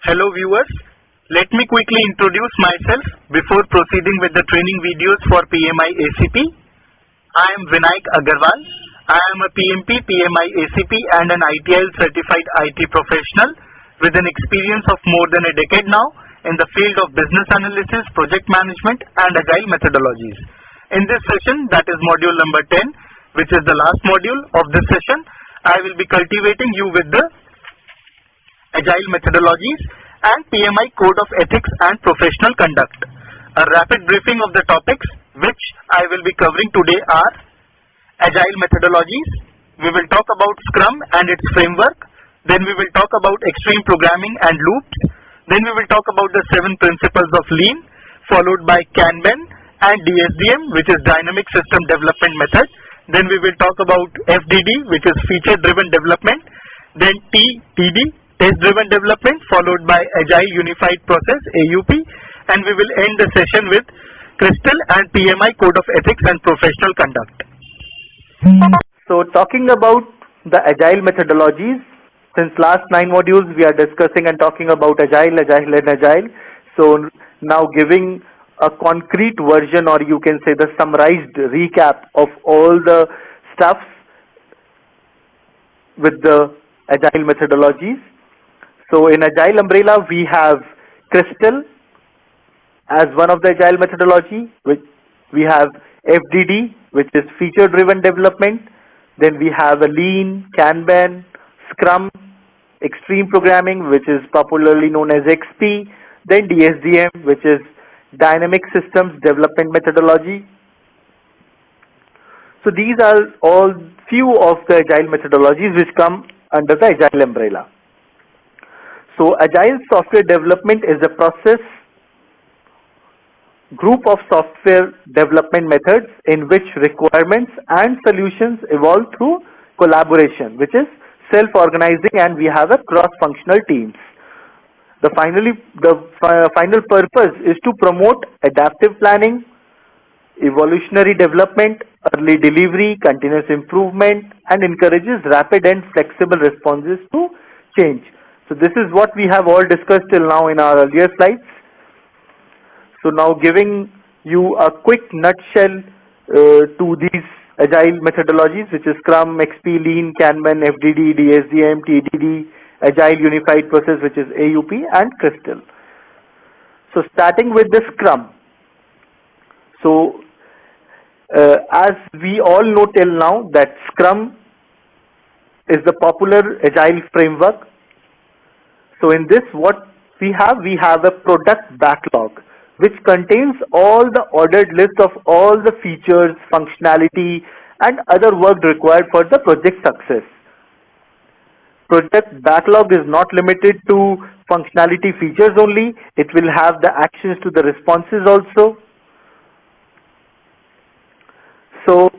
Hello viewers, let me quickly introduce myself before proceeding with the training videos for PMI ACP. I am Vinayak Agarwal. I am a PMP, PMI ACP and an ITIL certified IT professional with an experience of more than a decade now in the field of business analysis, project management and agile methodologies. In this session, that is module number 10, which is the last module of this session, I will be cultivating you with the agile methodologies and PMI code of ethics and professional conduct. A rapid briefing of the topics which I will be covering today are agile methodologies. We will talk about Scrum and its framework. Then we will talk about extreme programming and loops. Then we will talk about the 7 principles of Lean, followed by Kanban and DSDM, which is Dynamic System Development Method. Then we will talk about FDD, which is Feature Driven Development. Then TDD, Test Driven Development, followed by Agile Unified Process, AUP. And we will end the session with Crystal and PMI Code of Ethics and Professional Conduct. So talking about the agile methodologies, since last 9 modules we are discussing and talking about agile and agile. So now giving a concrete version, or you can say the summarized recap of all the stuff with the agile methodologies. So in agile umbrella we have Crystal as one of the agile methodology, which we have FDD, which is feature driven development. Then we have a Lean, Kanban, Scrum, extreme programming, which is popularly known as XP. Then DSDM, which is dynamic systems development methodology. So these are all few of the agile methodologies which come under the agile umbrella. So agile software development is a process group of software development methods in which requirements and solutions evolve through collaboration, which is self-organizing, and we have a cross-functional teams. The final purpose is to promote adaptive planning, evolutionary development, early delivery, continuous improvement, and encourages rapid and flexible responses to change. So this is what we have all discussed till now in our earlier slides. So now giving you a quick nutshell to these agile methodologies, which is Scrum, XP, Lean, Kanban, FDD, DSDM, TDD, Agile Unified Process, which is AUP, and Crystal. So starting with the Scrum. So as we all know till now that Scrum is the popular agile framework. So in this, what we have a product backlog which contains all the ordered list of all the features, functionality and other work required for the project success. Project backlog is not limited to functionality features only. It will have the actions to the responses also. So,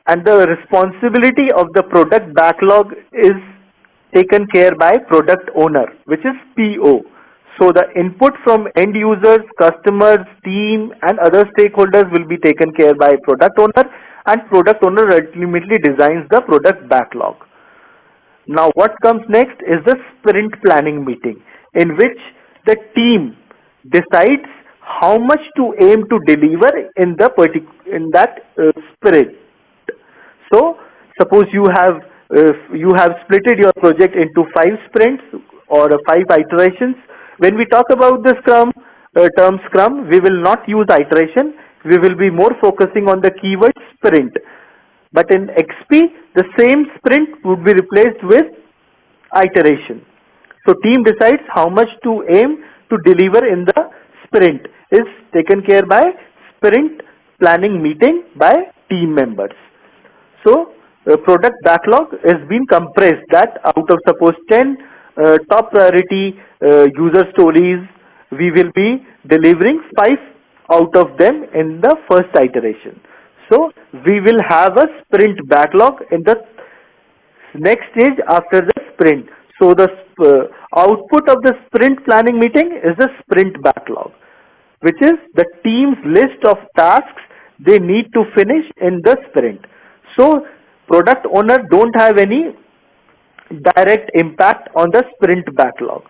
and the responsibility of the product backlog is taken care by product owner, which is PO. So the input from end users, customers, team and other stakeholders will be taken care by product owner, and product owner ultimately designs the product backlog. Now what comes next is the sprint planning meeting, in which the team decides how much to aim to deliver in that sprint. So suppose you have splitted your project into 5 sprints or 5 iterations. When we talk about the term Scrum, we will not use iteration. We will be more focusing on the keyword sprint. But in XP, the same sprint would be replaced with iteration. So team decides how much to aim to deliver in the sprint is taken care by sprint planning meeting by team members. So product backlog is being compressed, that out of suppose 10 top priority user stories, we will be delivering 5 out of them in the first iteration. So we will have a sprint backlog in the next stage after the sprint. So the output of the sprint planning meeting is the sprint backlog, which is the team's list of tasks they need to finish in the sprint. So product owner don't have any direct impact on the sprint backlog.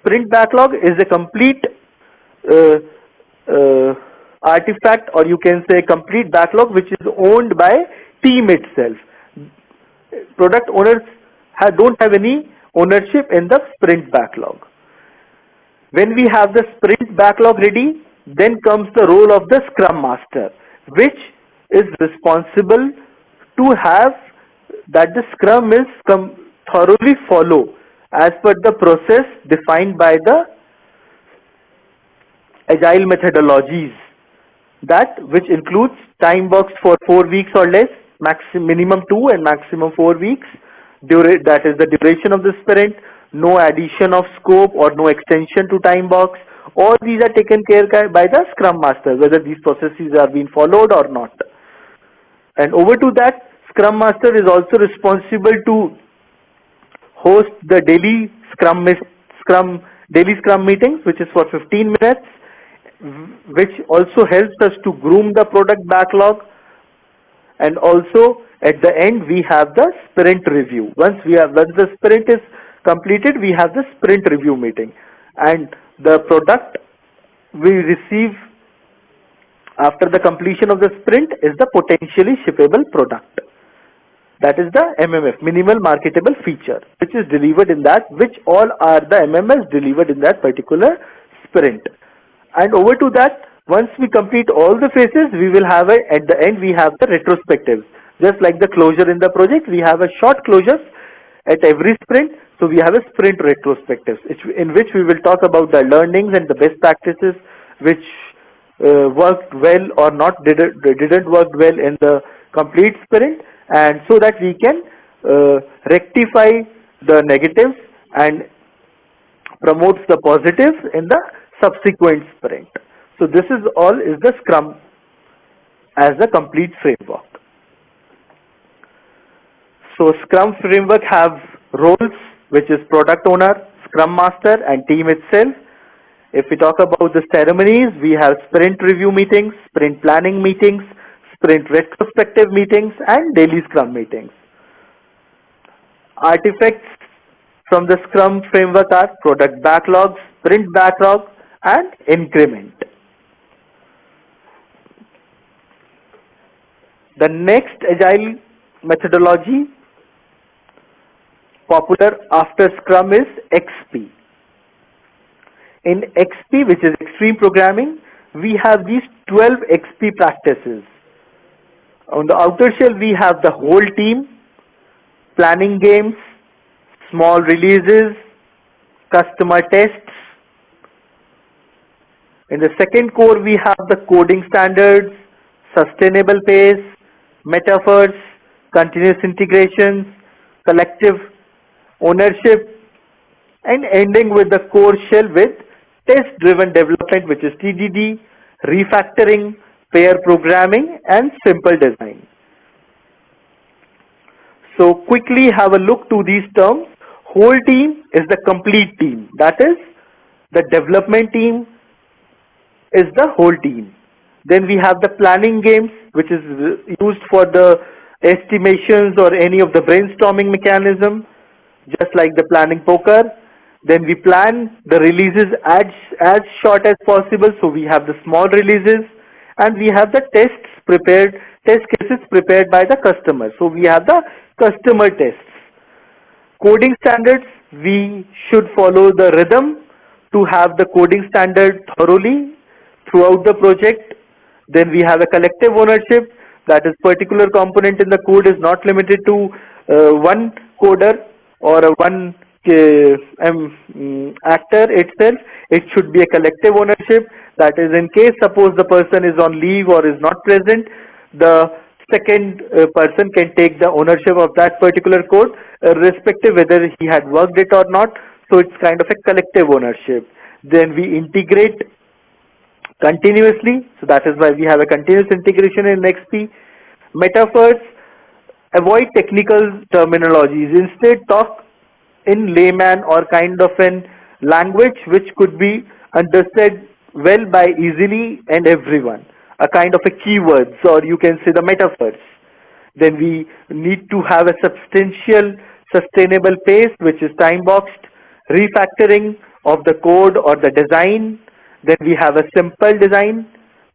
sprint backlog is a complete uh, artifact, or you can say complete backlog, which is owned by team itself. Product owners don't have any ownership in the sprint backlog. When we have the sprint backlog ready, then comes the role of the Scrum Master, which is responsible to have that the Scrum is thoroughly follow as per the process defined by the agile methodologies, that which includes time box for 4 weeks or less, minimum 2 and maximum 4 weeks, that is the duration of the sprint, no addition of scope or no extension to time box. All these are taken care by the Scrum Master, whether these processes are being followed or not. And over to that, Scrum Master is also responsible to host the daily Scrum meetings, which is for 15 minutes, which also helps us to groom the product backlog. And also at the end we have the sprint review. Once the sprint is completed, we have the sprint review meeting, and the product we receive after the completion of the sprint is the potentially shippable product. That is the MMF, minimal marketable feature, which is delivered in that, which all are the MMS delivered in that particular sprint. And over to that, once we complete all the phases, we will have at the end we have the retrospectives. Just like the closure in the project, we have a short closures at every sprint. So we have a sprint retrospectives, in which we will talk about the learnings and the best practices which worked well or not, didn't work well in the complete sprint, and so that we can rectify the negatives and promotes the positives in the subsequent sprint. So this is the Scrum as a complete framework. So Scrum framework have roles, which is product owner, Scrum Master, and team itself. If we talk about the ceremonies, we have sprint review meetings, sprint planning meetings, sprint retrospective meetings, and daily Scrum meetings. Artifacts from the Scrum framework are product backlog, sprint backlog, and increment. The next agile methodology popular after Scrum is XP. In XP, which is extreme programming, we have these 12 XP practices. On the outer shell, we have the whole team, planning games, small releases, customer tests. In the second core, we have the coding standards, sustainable pace, metaphors, continuous integrations, collective ownership, and ending with the core shell with test-driven development, which is TDD, refactoring, pair programming, and simple design. So quickly have a look to these terms. Whole team is the complete team. That is, the development team is the whole team. Then we have the planning games, which is used for the estimations or any of the brainstorming mechanism, just like the planning poker. Then we plan the releases as short as possible, so we have the small releases, and we have the test cases prepared by the customer. So we have the customer tests. Coding standards, we should follow the rhythm to have the coding standard thoroughly throughout the project. Then we have a collective ownership, that is particular component in the code is not limited to one coder or one actor itself. It should be a collective ownership, that is, in case suppose the person is on leave or is not present, the second person can take the ownership of that particular code, irrespective whether he had worked it or not. So it's kind of a collective ownership. Then we integrate continuously, so that is why we have a continuous integration in XP. Metaphors, avoid technical terminologies, instead talk in layman or kind of an language which could be understood well by easily and everyone, a kind of a keywords, or you can say the metaphors. Then we need to have a substantial sustainable pace, which is time boxed, refactoring of the code or the design. Then we have a simple design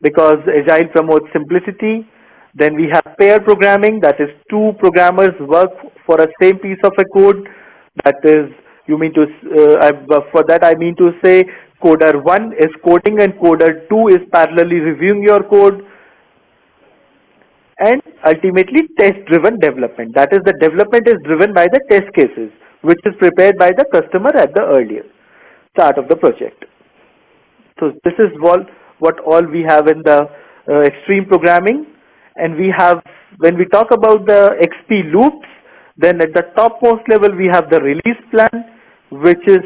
because Agile promotes simplicity. Then we have pair programming, that is two programmers work for a same piece of a code. That is, you mean to, for that I mean to say coder 1 is coding and coder 2 is parallelly reviewing your code. And ultimately test-driven development. That is, the development is driven by the test cases, which is prepared by the customer at the earlier start of the project. So this is what all we have in the extreme programming. And we have, when we talk about the XP loops, then at the topmost level we have the release plan, which is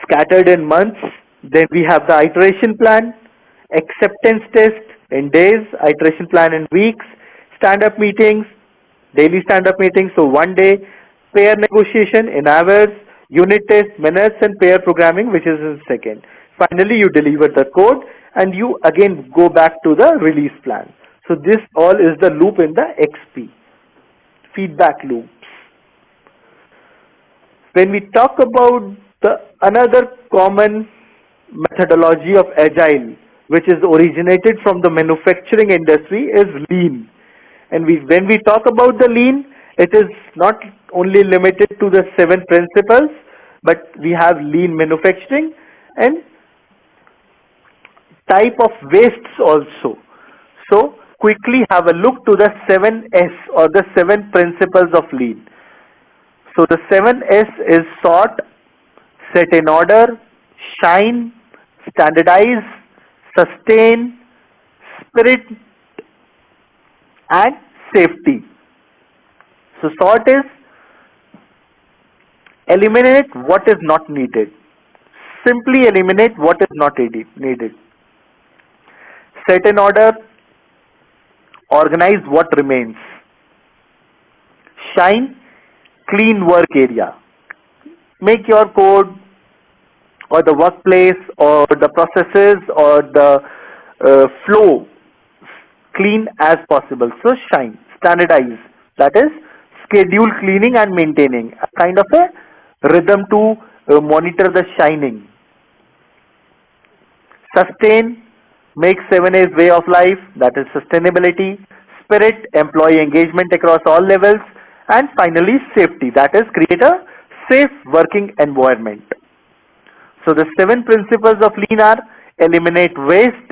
scattered in months. Then we have the iteration plan, acceptance test in days, iteration plan in weeks, stand-up meetings, daily stand-up meetings, so 1 day, pair negotiation in hours, unit test, minutes, and pair programming, which is in second. Finally, you deliver the code and you again go back to the release plan. So this all is the loop in the XP, feedback loops. When we talk about the another common methodology of Agile, which is originated from the manufacturing industry, is Lean. And when we talk about the Lean, it is not only limited to the 7 principles, but we have Lean manufacturing and type of wastes also. So quickly have a look to the 7S or the 7 principles of Lean. So the 7S is sort, set in order, shine, standardize, sustain, spirit, and safety. So sort is eliminate what is not needed. Simply eliminate what is not needed. Set in order, organize what remains. Shine, clean work area. Make your code or the workplace or the processes or the flow clean as possible. So shine, standardize, that is schedule cleaning and maintaining, a kind of a rhythm to monitor the shining. Sustain, make 7A's way of life, that is sustainability. Spirit, employee engagement across all levels. And finally safety, that is create a safe working environment. So the 7 principles of Lean are eliminate waste,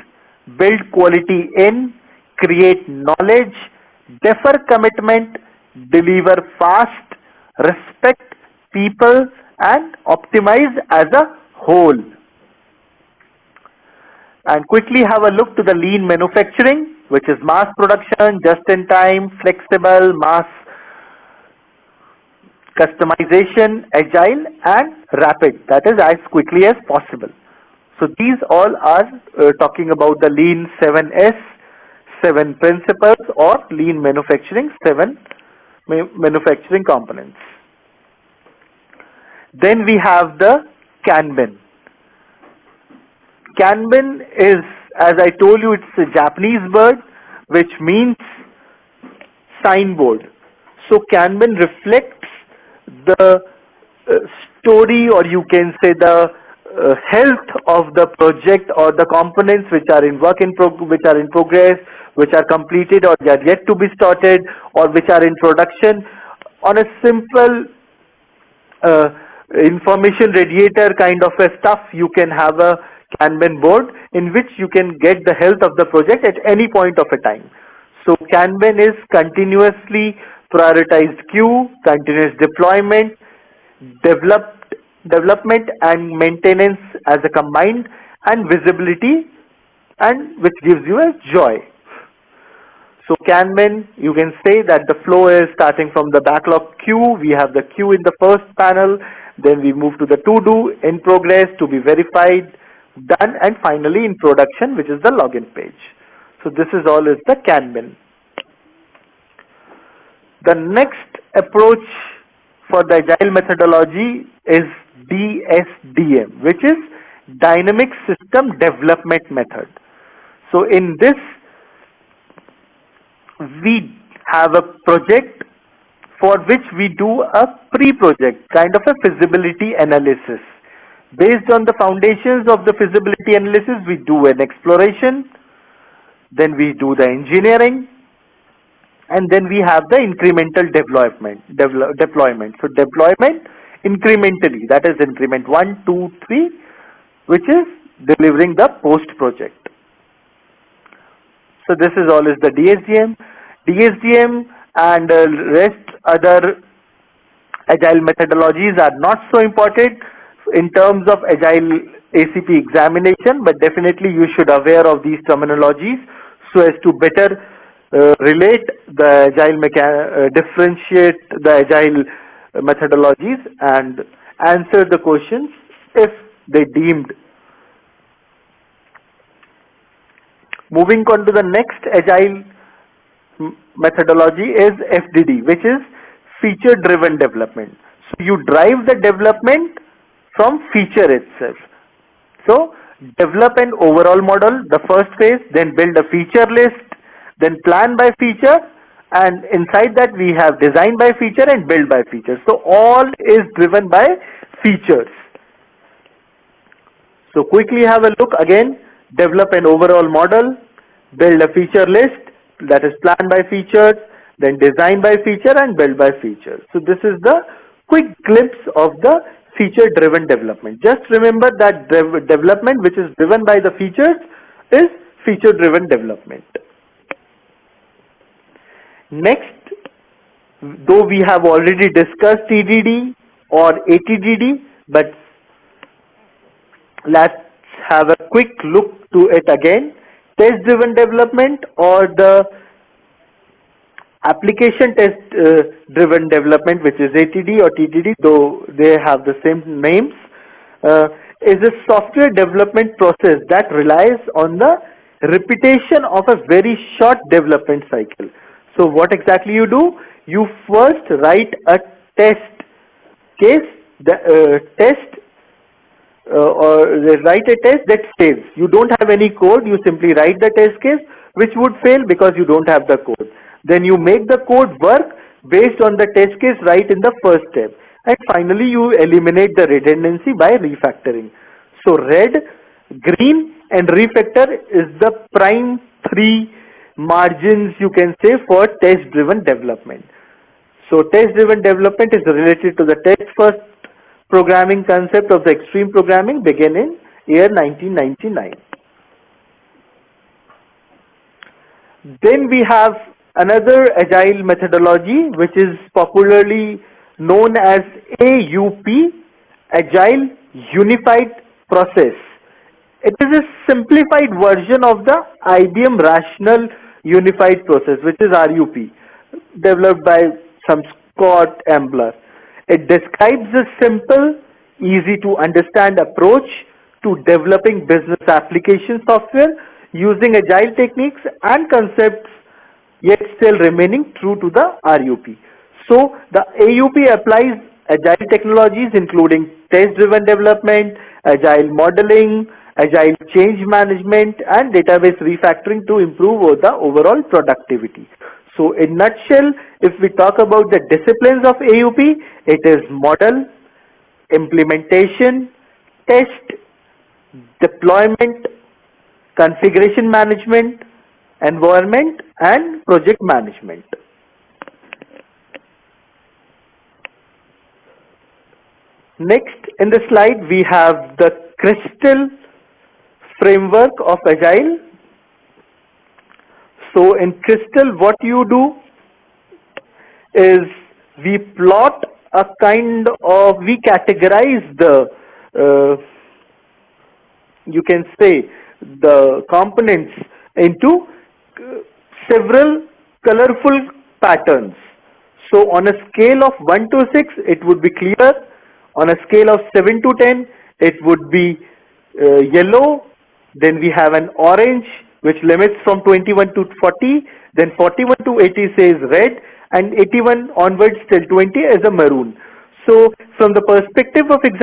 build quality in, create knowledge, defer commitment, deliver fast, respect people, and optimize as a whole. And quickly have a look to the Lean manufacturing, which is mass production, just in time, flexible, mass customization, agile, and rapid, that is as quickly as possible. So these all are talking about the Lean 7S, 7 principles, or Lean manufacturing, 7 manufacturing components. Then we have the Kanban. Kanban is, as I told you, it's a Japanese word which means signboard. So Kanban reflects the story, or you can say the health of the project or the components which are in progress, which are completed or are yet to be started, or which are in production. On a simple information radiator kind of a stuff, you can have a Kanban board in which you can get the health of the project at any point of a time. So Kanban is continuously prioritized queue, continuous deployment, development and maintenance as a combined, and visibility, and which gives you a joy. So Kanban, you can say that the flow is starting from the backlog queue. We have the queue in the first panel, then we move to the to do, in progress, to be verified, done, and finally in production, which is the login page. So this is all is the Kanban. The next approach for the Agile methodology is DSDM, which is Dynamic System Development Method. So in this, we have a project for which we do a pre-project, kind of a feasibility analysis. Based on the foundations of the feasibility analysis, we do an exploration, then we do the engineering, and then we have the incremental deployment. So deployment incrementally, that is increment 1, 2, 3, which is delivering the post project. So this is all is the DSDM. DSDM and rest other agile methodologies are not so important in terms of agile ACP examination, but definitely you should aware of these terminologies so as to better relate the agile differentiate the agile methodologies and answer the questions if they deemed. Moving on to the next agile methodology is FDD, which is feature driven development. So you drive the development from feature itself. So develop an overall model, the first phase, then build a feature list, then plan by feature, and inside that we have design by feature and build by feature. So all is driven by features. So quickly have a look again. Develop an overall model, build a feature list, that is plan by features, then design by feature and build by feature. So this is the quick glimpse of the feature driven development. Just remember that development which is driven by the features is feature driven development. Next, though we have already discussed TDD or ATDD, but let's have a quick look to it again. Test driven development or the application test driven development, which is ATD or TDD, though they have the same names, is a software development process that relies on the repetition of a very short development cycle. So what exactly you do? You first write a test case, or write a test that fails. You don't have any code, you simply write the test case which would fail because you don't have the code. Then you make the code work based on the test case right in the first step. And finally you eliminate the redundancy by refactoring. So red, green and refactor is the prime three margins you can say for test driven development. So test driven development is related to the test first programming concept of the extreme programming began in year 1999. Then we have another agile methodology which is popularly known as AUP, Agile Unified Process. It is a simplified version of the IBM Rational Unified Process, which is RUP, developed by some Scott Ambler. It describes a simple, easy to understand approach to developing business application software using agile techniques and concepts, yet still remaining true to the RUP. So the AUP applies agile technologies including test-driven development, agile modeling, agile change management and database refactoring to improve the overall productivity. So in nutshell, if we talk about the disciplines of AUP, it is model, implementation, test, deployment, configuration management, environment and project management. Next in the slide we have the Crystal framework of Agile. So in Crystal what you do is we plot a kind of, we categorize the, you can say the components into several colorful patterns. So on a scale of 1 to 6 it would be clear, on a scale of 7 to 10 it would be yellow, then we have an orange which limits from 21 to 40, then 41 to 80 says red and 81 onwards till 20 is a maroon. So from the perspective of exam,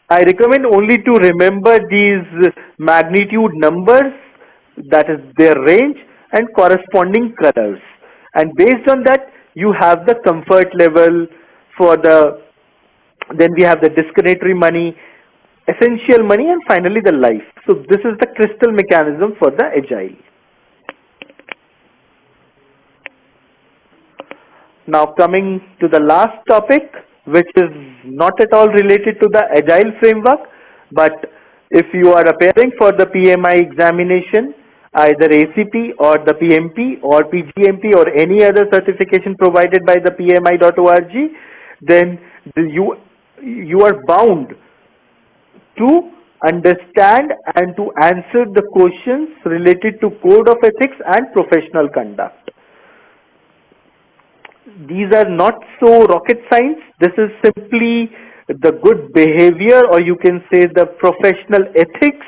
I recommend only to remember these magnitude numbers, that is their range and corresponding colors, and based on that you have the comfort level for the, then we have the discretionary money, essential money, and finally the life. So this is the crystal mechanism for the agile. Now coming to the last topic, which is not at all related to the agile framework, but if you are appearing for the PMI examination, either ACP or the PMP or PGMP or any other certification provided by the PMI.org, then you are bound to understand and to answer the questions related to code of ethics and professional conduct. These are not so rocket science. This is simply the good behavior, or you can say the professional ethics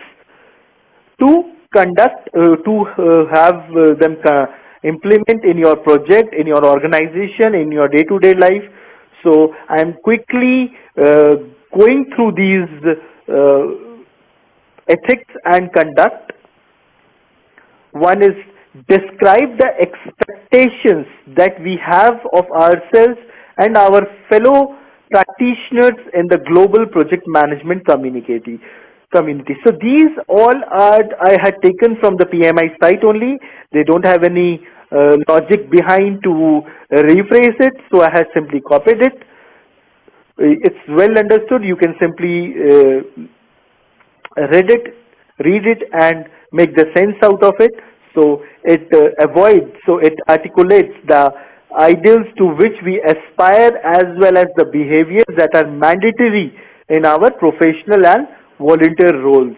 to conduct, have them implement in your project, in your organization, in your day-to-day life. So I am quickly going through these ethics and conduct. One is describe the expectations that we have of ourselves and our fellow practitioners in the global project management community. So these all are I had taken from the PMI site only. They don't have any logic behind to rephrase it, so I have simply copied it. It's well understood. You can simply read it and make the sense out of it. So it it articulates the ideals to which we aspire, as well as the behaviors that are mandatory in our professional and volunteer roles.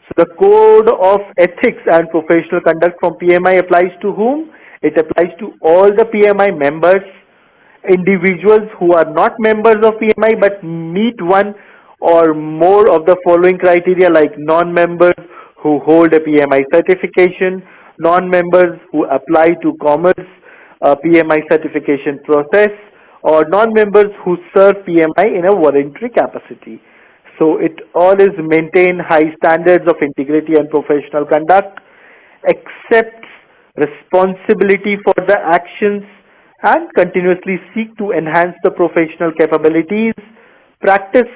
So the code of ethics and professional conduct from PMI applies to whom? It applies to all the PMI members, individuals who are not members of PMI but meet one or more of the following criteria, like non-members who hold a PMI certification, non-members who apply to Commerce PMI certification process, or non-members who serve PMI in a voluntary capacity. So it all is maintain high standards of integrity and professional conduct, accepts responsibility for the actions, and continuously seek to enhance the professional capabilities, practice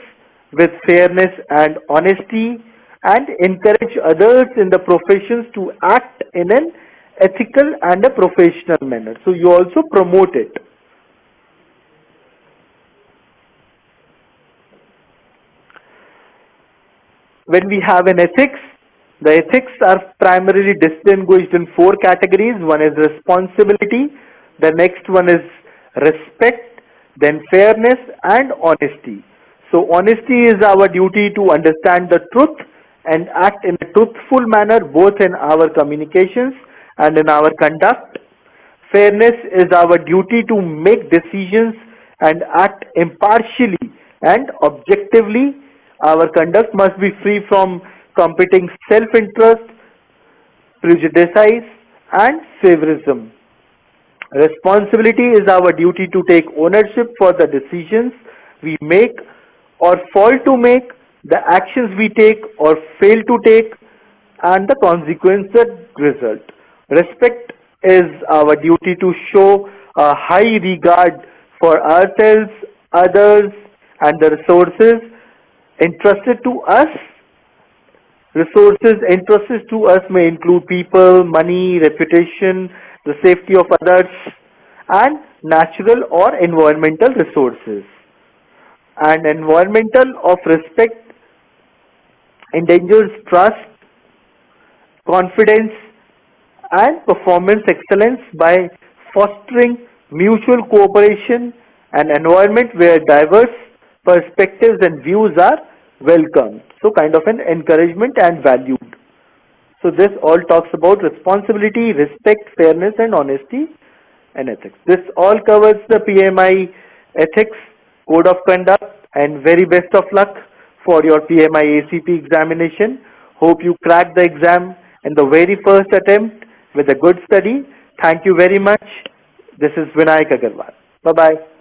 with fairness and honesty, and encourage others in the professions to act in an ethical and a professional manner. So you also promote it. When we have an ethics, the ethics are primarily distinguished in 4 categories. One is responsibility, the next one is respect, then fairness and honesty. So honesty is our duty to understand the truth and act in a truthful manner both in our communications and in our conduct. Fairness is our duty to make decisions and act impartially and objectively. Our conduct must be free from competing self-interest, prejudice, and favorism. Responsibility is our duty to take ownership for the decisions we make or fail to make, the actions we take or fail to take, and the consequences result. Respect is our duty to show a high regard for ourselves, others, and the resources entrusted to us. Resources entrusted to us may include people, money, reputation, the safety of others, and natural or environmental resources. And environmental of respect endangers trust, confidence, and performance excellence by fostering mutual cooperation, an environment where diverse perspectives and views are welcomed. So kind of an encouragement and valued. So this all talks about responsibility, respect, fairness, and honesty and ethics. This all covers the PMI ethics, code of conduct, and very best of luck for your PMI ACP examination. Hope you crack the exam in the very first attempt with a good study. Thank you very much. This is Vinayak Agarwal. Bye-bye.